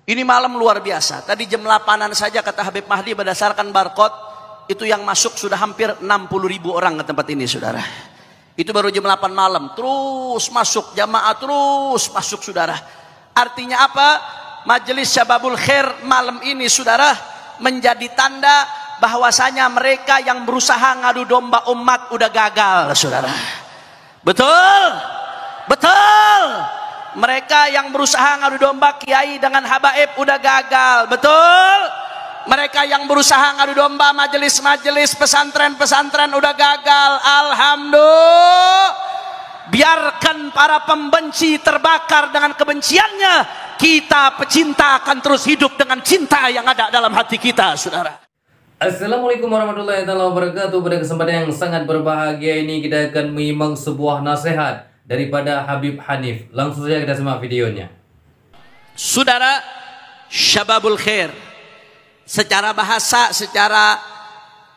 Ini malam luar biasa. Tadi jam 8-an saja kata Habib Mahdi berdasarkan barcode itu yang masuk sudah hampir 60.000 orang ke tempat ini, saudara. Itu baru jam 8 malam. Terus masuk jamaah, terus masuk, saudara. Artinya apa? Majelis Syababul Khair malam ini, saudara, menjadi tanda bahwasanya mereka yang berusaha ngadu domba umat udah gagal, saudara. Betul? Betul. Mereka yang berusaha ngadu domba kiai dengan habaib udah gagal. Betul? Mereka yang berusaha ngadu domba majelis-majelis pesantren-pesantren udah gagal. Alhamdulillah. Biarkan para pembenci terbakar dengan kebenciannya. Kita pecinta akan terus hidup dengan cinta yang ada dalam hati kita, saudara. Assalamualaikum warahmatullahi wabarakatuh. Pada kesempatan yang sangat berbahagia ini kita akan menyimak sebuah nasihat daripada Habib Hanif. Langsung saja kita simak videonya. Saudara, Syababul Khair secara bahasa, secara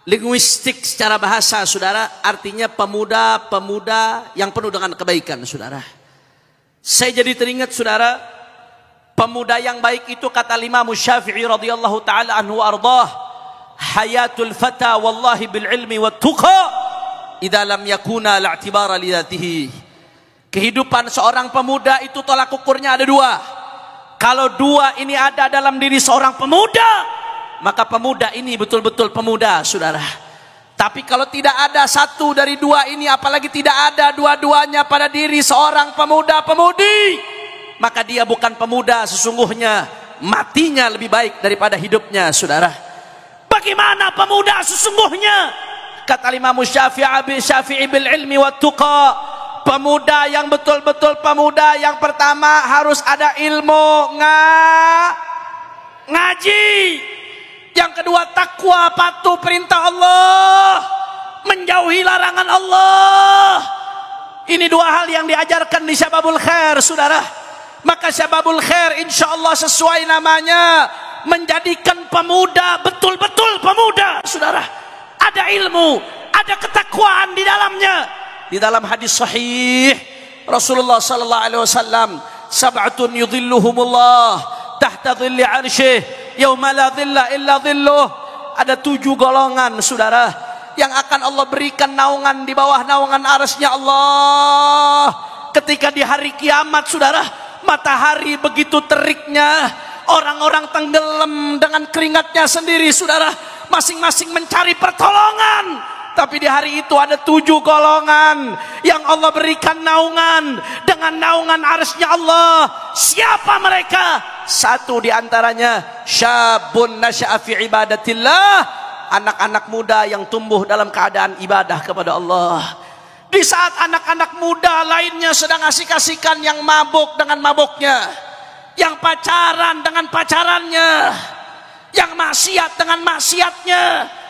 linguistik, secara bahasa, saudara, artinya pemuda-pemuda yang penuh dengan kebaikan, saudara. Saya jadi teringat, saudara, pemuda yang baik itu kata Imam Syafi'i radhiyallahu taala anhu ardah, hayatul fata wallahi bil ilmi wat tuqa idza lam yakuna la'tibara li dzatihi. Kehidupan seorang pemuda itu tolak ukurnya ada dua. Kalau dua ini ada dalam diri seorang pemuda, maka pemuda ini betul-betul pemuda, saudara. Tapi kalau tidak ada satu dari dua ini, apalagi tidak ada dua-duanya pada diri seorang pemuda-pemudi, maka dia bukan pemuda sesungguhnya. Matinya lebih baik daripada hidupnya, saudara. Bagaimana pemuda sesungguhnya? Kata Imam Syafi'i bil ilmi wat tuqa. Pemuda yang betul-betul pemuda, yang pertama harus ada ilmu, ngaji. Yang kedua takwa, patuh perintah Allah, menjauhi larangan Allah. Ini dua hal yang diajarkan di Syababul Khair, saudara. Maka Syababul Khair insya Allah sesuai namanya, menjadikan pemuda betul-betul pemuda, saudara. Ada ilmu, ada ketakwaan di dalamnya. Di dalam hadis sahih Rasulullah sallallahu alaihi wasallam, sab'atun yudhilluhumullah tahta dhilli 'arsyih yauma la dhilla illa dhilluh. Ada 7 golongan, saudara, yang akan Allah berikan naungan di bawah naungan arsy-Nya Allah ketika di hari kiamat, saudara. Matahari begitu teriknya, orang-orang tenggelam dengan keringatnya sendiri, saudara, masing-masing mencari pertolongan. Tapi di hari itu ada 7 golongan yang Allah berikan naungan dengan naungan arsy-Nya Allah. Siapa mereka? Satu di antaranya, syabun nasya'a fi ibadatillah, anak-anak muda yang tumbuh dalam keadaan ibadah kepada Allah. Di saat anak-anak muda lainnya sedang asik-asikan, yang mabuk dengan mabuknya, yang pacaran dengan pacarannya, yang maksiat dengan maksiatnya,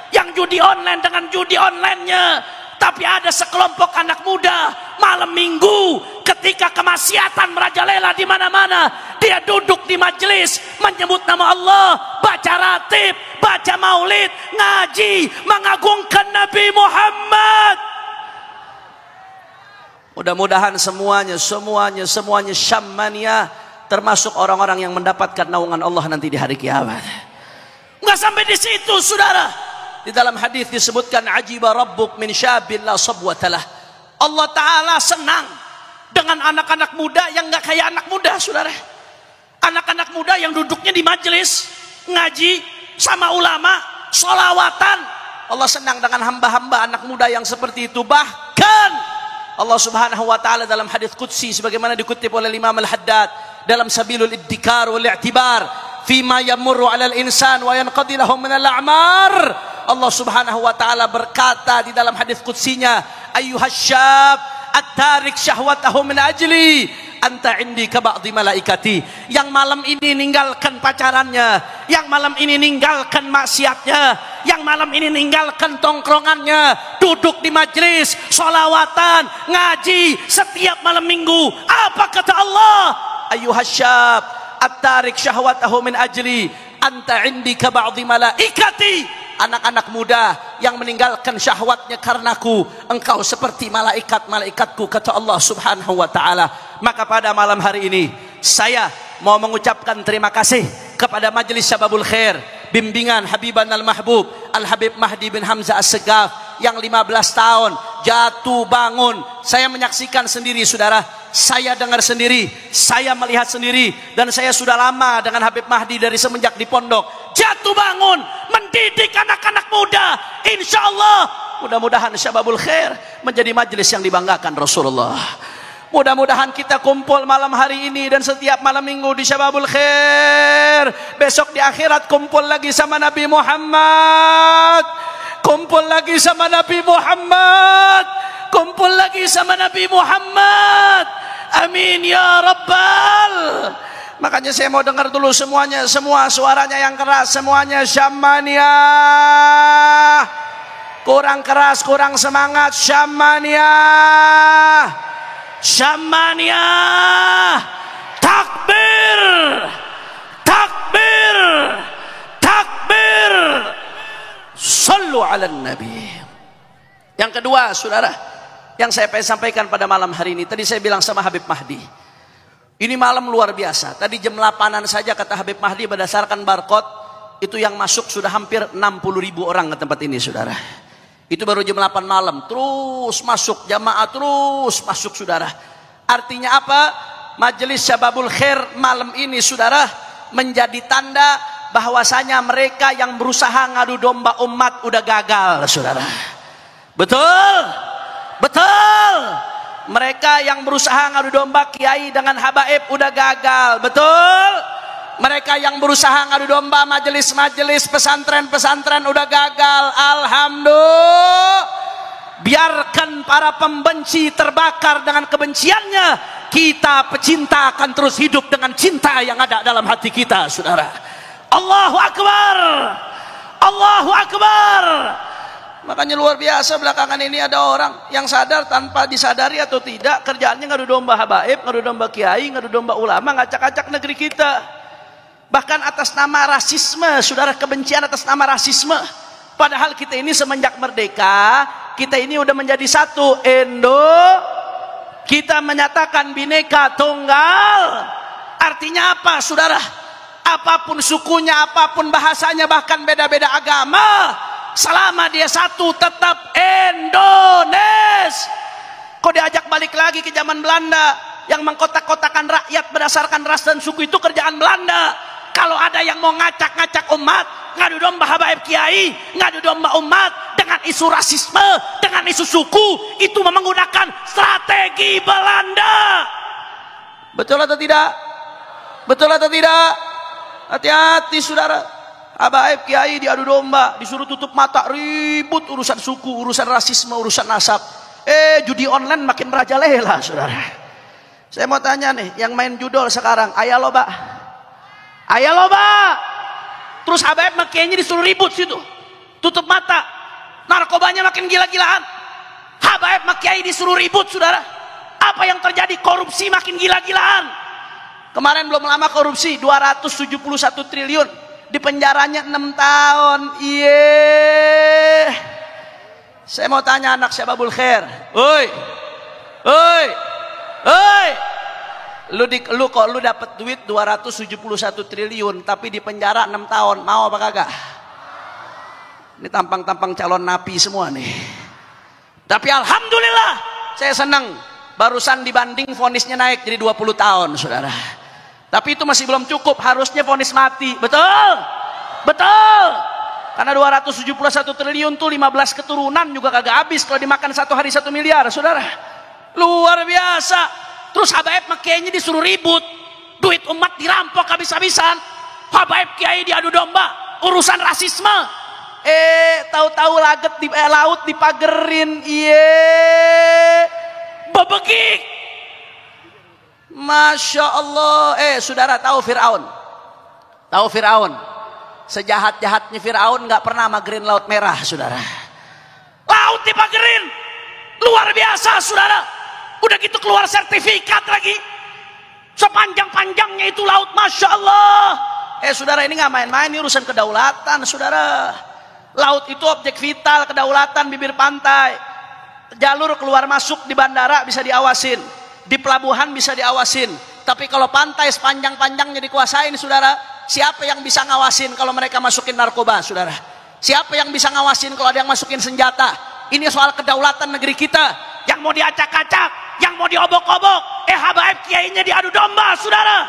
yang judi online dengan judi online-nya. Tapi ada sekelompok anak muda malam minggu ketika kemaksiatan merajalela di mana-mana, dia duduk di majelis menyebut nama Allah, baca ratib, baca maulid, ngaji, mengagungkan Nabi Muhammad. Mudah-mudahan semuanya syammaniyah, termasuk orang-orang yang mendapatkan naungan Allah nanti di hari kiamat. Enggak sampai di situ, saudara. Di dalam hadis disebutkan, ajiba rabbuk min syabin la sabwatalah. Allah Ta'ala senang dengan anak-anak muda yang enggak kayak anak muda, saudara. Anak-anak muda yang duduknya di majelis ngaji sama ulama, sholawatan. Allah senang dengan hamba-hamba anak muda yang seperti itu. Bahkan Allah Subhanahu wa Ta'ala dalam hadis qudsi sebagaimana dikutip oleh Imam Al-Haddad dalam Sabilul Iddikar wal I'tibar fima yamurru 'alal insan wa yanqadi lahum min al-a'mar. Allah Subhanahu wa Ta'ala berkata di dalam hadis qudsinya, ayyuhasyab at-tarik syahwatahu min ajli anta indi ka ba'dhi malaikati. Yang malam ini ninggalkan pacarannya, yang malam ini ninggalkan maksiatnya, yang malam ini ninggalkan tongkrongannya, duduk di majelis sholawatan, ngaji setiap malam minggu. Apa kata Allah? Ayyuhasyab at-tarik syahwatahu min ajli anta indi ka ba'dhi malaikati. Anak-anak muda yang meninggalkan syahwatnya karenaku, engkau seperti malaikat-malaikatku, kata Allah Subhanahu wa Ta'ala. Maka pada malam hari ini saya mau mengucapkan terima kasih kepada majelis Syababul Khair bimbingan Habiban Al-Mahbub Al-Habib Mahdi bin Hamzah As-Segaf yang 15 tahun jatuh bangun. Saya menyaksikan sendiri saudara, saya dengar sendiri, saya melihat sendiri, dan saya sudah lama dengan Habib Mahdi dari semenjak di pondok. Jatuh bangun mendidik anak-anak muda. Insya Allah mudah-mudahan Syababul Khair menjadi majelis yang dibanggakan Rasulullah. Mudah-mudahan kita kumpul malam hari ini dan setiap malam minggu di Syababul Khair. Besok di akhirat kumpul lagi sama Nabi Muhammad. Kumpul lagi sama Nabi Muhammad. Kumpul lagi sama Nabi Muhammad. Amin ya Rabbal. Makanya saya mau dengar dulu semuanya, semua suaranya yang keras, semuanya Syamania. Kurang keras, kurang semangat, Syamania. Syamania. Takbir. Takbir. Takbir. Sallu ala Nabi. Yang kedua saudara, yang saya pengen sampaikan pada malam hari ini, tadi saya bilang sama Habib Mahdi, ini malam luar biasa. Tadi jam 8-an saja kata Habib Mahdi berdasarkan barcode itu yang masuk sudah hampir 60.000 orang ke tempat ini saudara. Itu baru jam 8 malam, terus masuk jamaah, terus masuk saudara. Artinya apa? Majelis Syababul Khair malam ini saudara menjadi tanda bahwasanya mereka yang berusaha ngadu domba umat udah gagal saudara. Betul? Betul. Mereka yang berusaha ngadu domba kiai dengan habaib udah gagal. Betul? Mereka yang berusaha ngadu domba majelis-majelis pesantren-pesantren udah gagal. Alhamdulillah. Biarkan para pembenci terbakar dengan kebenciannya. Kita pecinta akan terus hidup dengan cinta yang ada dalam hati kita saudara. Allahu Akbar. Allahu Akbar. Makanya luar biasa belakangan ini ada orang yang sadar tanpa disadari atau tidak, kerjaannya ngadu domba habaib, ngadu domba kiai, ngadu domba ulama, ngacak-acak negeri kita. Bahkan atas nama rasisme, saudara, kebencian atas nama rasisme. Padahal kita ini semenjak merdeka, kita ini udah menjadi satu Indo. Kita menyatakan Bhinneka Tunggal. Artinya apa saudara? Apapun sukunya, apapun bahasanya, bahkan beda-beda agama, selama dia satu tetap Indonesia. Kok diajak balik lagi ke zaman Belanda yang mengkotak-kotakan rakyat berdasarkan ras dan suku, itu kerjaan Belanda. Kalau ada yang mau ngacak-ngacak umat, ngadu domba habaib kiai, ngadu domba umat dengan isu rasisme, dengan isu suku, itu menggunakan strategi Belanda. Betul atau tidak? Betul atau tidak? Hati-hati saudara. Habaib kiai diadu domba, disuruh tutup mata, ribut urusan suku, urusan rasisme, urusan nasab. Judi online makin merajalela saudara. Saya mau tanya nih, yang main judol sekarang, ayah loba. Ayah loba. Terus habaib kiainya disuruh ribut situ, tutup mata. Narkobanya makin gila-gilaan. Habaib kiai disuruh ribut saudara. Apa yang terjadi? Korupsi makin gila-gilaan. Kemarin belum lama korupsi 271 triliun, di penjaranya 6 tahun. Iya. Saya mau tanya anak Syababul Khair, oi, oi, oi, lu kok lu dapat duit 271 triliun tapi di penjara 6 tahun, mau apa kagak? Ini tampang-tampang calon napi semua nih. Tapi alhamdulillah saya senang, barusan dibanding vonisnya naik jadi 20 tahun saudara. Tapi itu masih belum cukup, harusnya vonis mati. Betul? Betul. Karena 271 triliun tuh 15 keturunan juga kagak habis kalau dimakan satu hari 1 miliar saudara. Luar biasa. Terus habaib kiainya disuruh ribut, duit umat dirampok habis-habisan. Habaib kiai diadu domba urusan rasisme. Tahu-tahu laut dipagerin. Bebegik. Masya Allah. Saudara tahu Fir'aun? Tahu Fir'aun? Sejahat-jahatnya Fir'aun gak pernah magerin laut merah saudara. Laut dipagerin. Luar biasa saudara. Udah gitu keluar sertifikat lagi. Sepanjang-panjangnya itu laut, Masya Allah. Saudara, ini gak main-main, ini urusan kedaulatan saudara. Laut itu objek vital, kedaulatan, bibir pantai. Jalur keluar masuk di bandara bisa diawasin, di pelabuhan bisa diawasin, Tapi kalau pantai sepanjang-panjangnya dikuasain, saudara, siapa yang bisa ngawasin kalau mereka masukin narkoba, saudara? Siapa yang bisa ngawasin kalau ada yang masukin senjata? Ini soal kedaulatan negeri kita. Yang mau diacak-acak, yang mau diobok-obok, habaib kiainya diadu domba, saudara.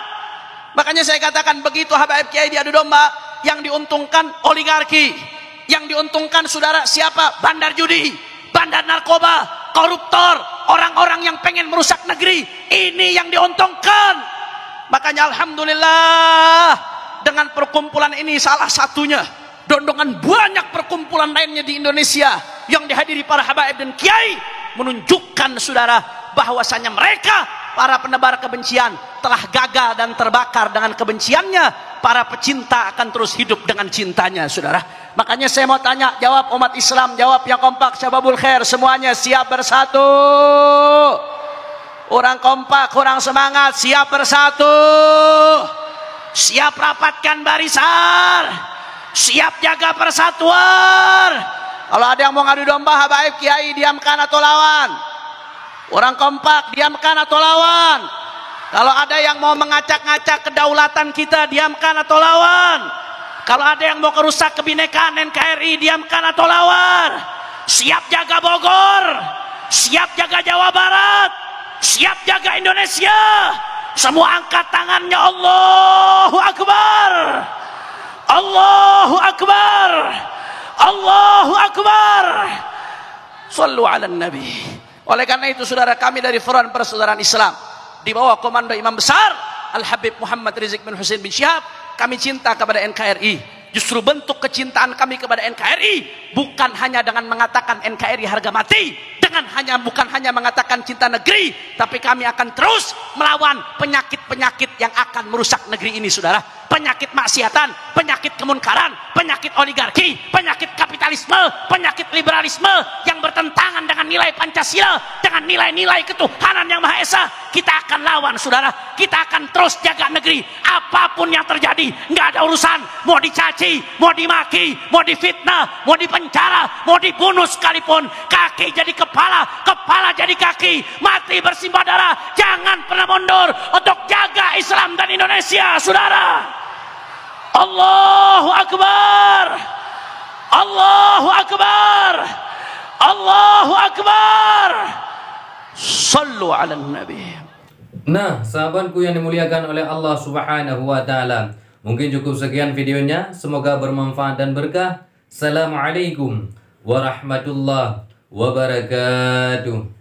Makanya saya katakan begitu habaib kiai diadu domba, yang diuntungkan oligarki, yang diuntungkan, saudara, siapa? Bandar judi, bandar narkoba, koruptor, orang-orang yang pengen merusak negeri. Ini yang diuntungkan. Makanya alhamdulillah, dengan perkumpulan ini salah satunya, dengan banyak perkumpulan lainnya di Indonesia yang dihadiri para habaib dan kiai, menunjukkan, saudara, bahwasanya mereka para penebar kebencian telah gagal dan terbakar dengan kebenciannya. Para pecinta akan terus hidup dengan cintanya, saudara. Makanya saya mau tanya, jawab umat Islam, jawab yang kompak, Syababul Khair, semuanya siap bersatu. Orang kompak, orang semangat, siap bersatu. Siap rapatkan barisan, siap jaga persatuan. Kalau ada yang mau ngadu domba habaib kiai, diamkan atau lawan? Orang kompak, diamkan atau lawan? Kalau ada yang mau mengacak-ngacak kedaulatan kita, diamkan atau lawan? Kalau ada yang mau kerusak kebinekaan NKRI, diamkan atau lawan? Siap jaga Bogor, siap jaga Jawa Barat, siap jaga Indonesia. Semua angkat tangannya, Allahu Akbar, Allahu Akbar, Allahu Akbar. Sallu ala Nabi. Oleh karena itu, saudara, kami dari Front Persaudaraan Islam di bawah komando Imam Besar Al-Habib Muhammad Rizik bin Hussein bin Syihab, kami cinta kepada NKRI. Justru bentuk kecintaan kami kepada NKRI bukan hanya dengan mengatakan NKRI harga mati, bukan hanya mengatakan cinta negeri, tapi kami akan terus melawan penyakit-penyakit yang akan merusak negeri ini, saudara. Penyakit maksiatan, penyakit kemunkaran, penyakit oligarki, penyakit kapitalisme, penyakit liberalisme yang bertentangan dengan nilai Pancasila, dengan nilai-nilai ketuhanan yang Maha Esa. Kita akan lawan, saudara. Kita akan terus jaga negeri. Apapun yang terjadi, nggak ada urusan. Mau dicaci, mau dimaki, mau difitnah, mau dipenjara, mau dibunuh sekalipun, kaki jadi kepala, kepala jadi kaki, mati bersimbah darah. Jangan pernah mundur untuk jaga Islam dan Indonesia, saudara. Allahu Akbar, Allahu Akbar, Allahu Akbar. Sallu ala Nabi. Nah, sahabatku yang dimuliakan oleh Allah Subhanahu wa Ta'ala, mungkin cukup sekian videonya. Semoga bermanfaat dan berkah. Assalamualaikum warahmatullahi wabarakatuh.